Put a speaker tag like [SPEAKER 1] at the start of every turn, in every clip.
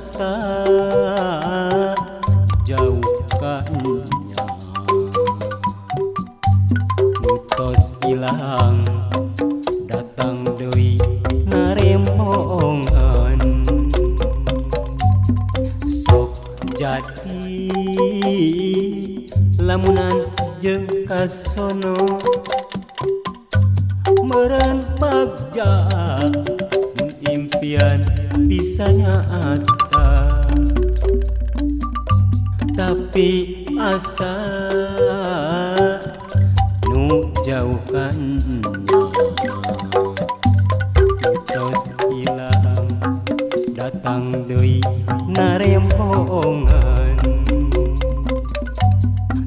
[SPEAKER 1] nyata jauh kanya utos ilang datang deui narembongan sok jadi lamunan jeung kasono meureun bagja impian bisa nyata tapi asa nu jauh kanya utos ilang datang deui narembongan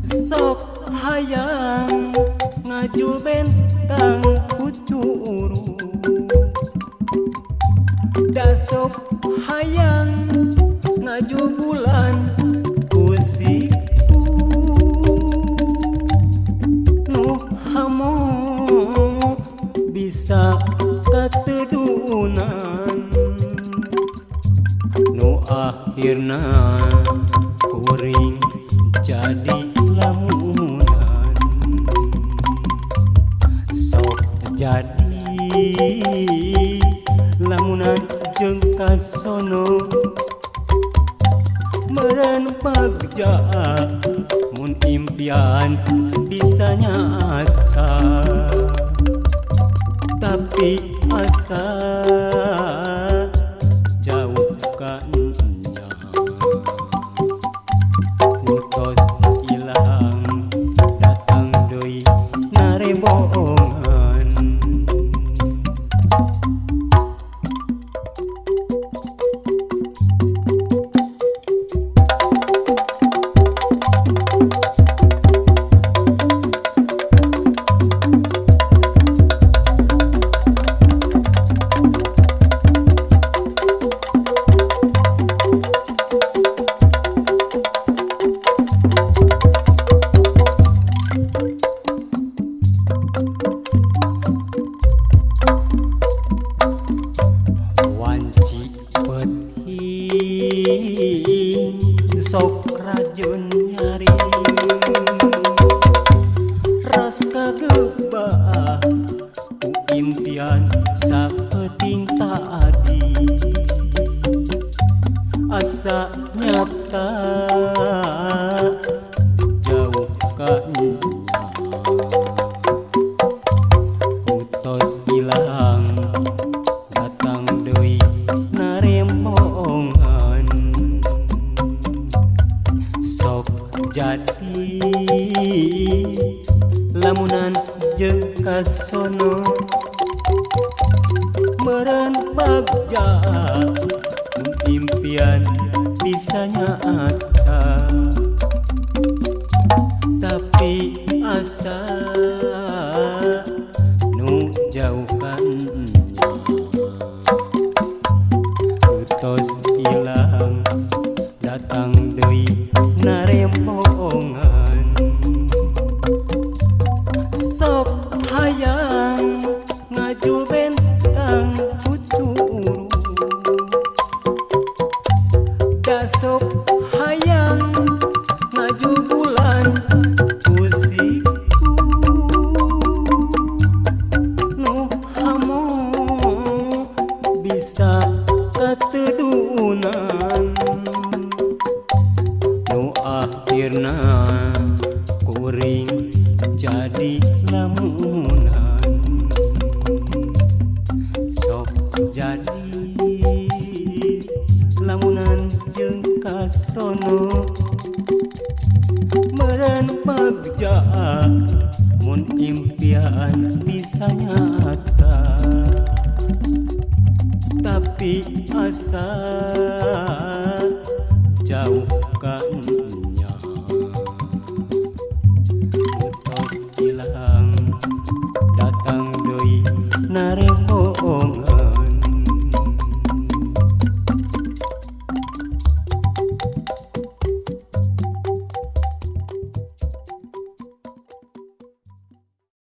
[SPEAKER 1] sok hayang ngajul bentang kucuru da sok hayang ngajul bulan kusiku nu hamo bisa katedunan nu akhirna kuring jadi lamunan sok jadi lamunan jeung kasono meureun bagja mun impian bisa nyata tapi asa jauh kanya utos ilang datang deui narembongan sok rajun nyari ras kagebah ku impian saeuting tadi asa nyata jauh kanya utos ilang datang deui narembongan sok jadi lamunan jeung kasono meureun bagja impian bisa nyata tapi asa nu jauh kanya utos ilang datang deui narembongan sok hayang ngajul bentang kucuru da sok hayang ngajul bulan kusiku nu hamo bisa katedunan nu akhirna kuring jadi lamunan sok jadi lamunan jeung kasono meureun bagja mun impian bisa nyata tapi asa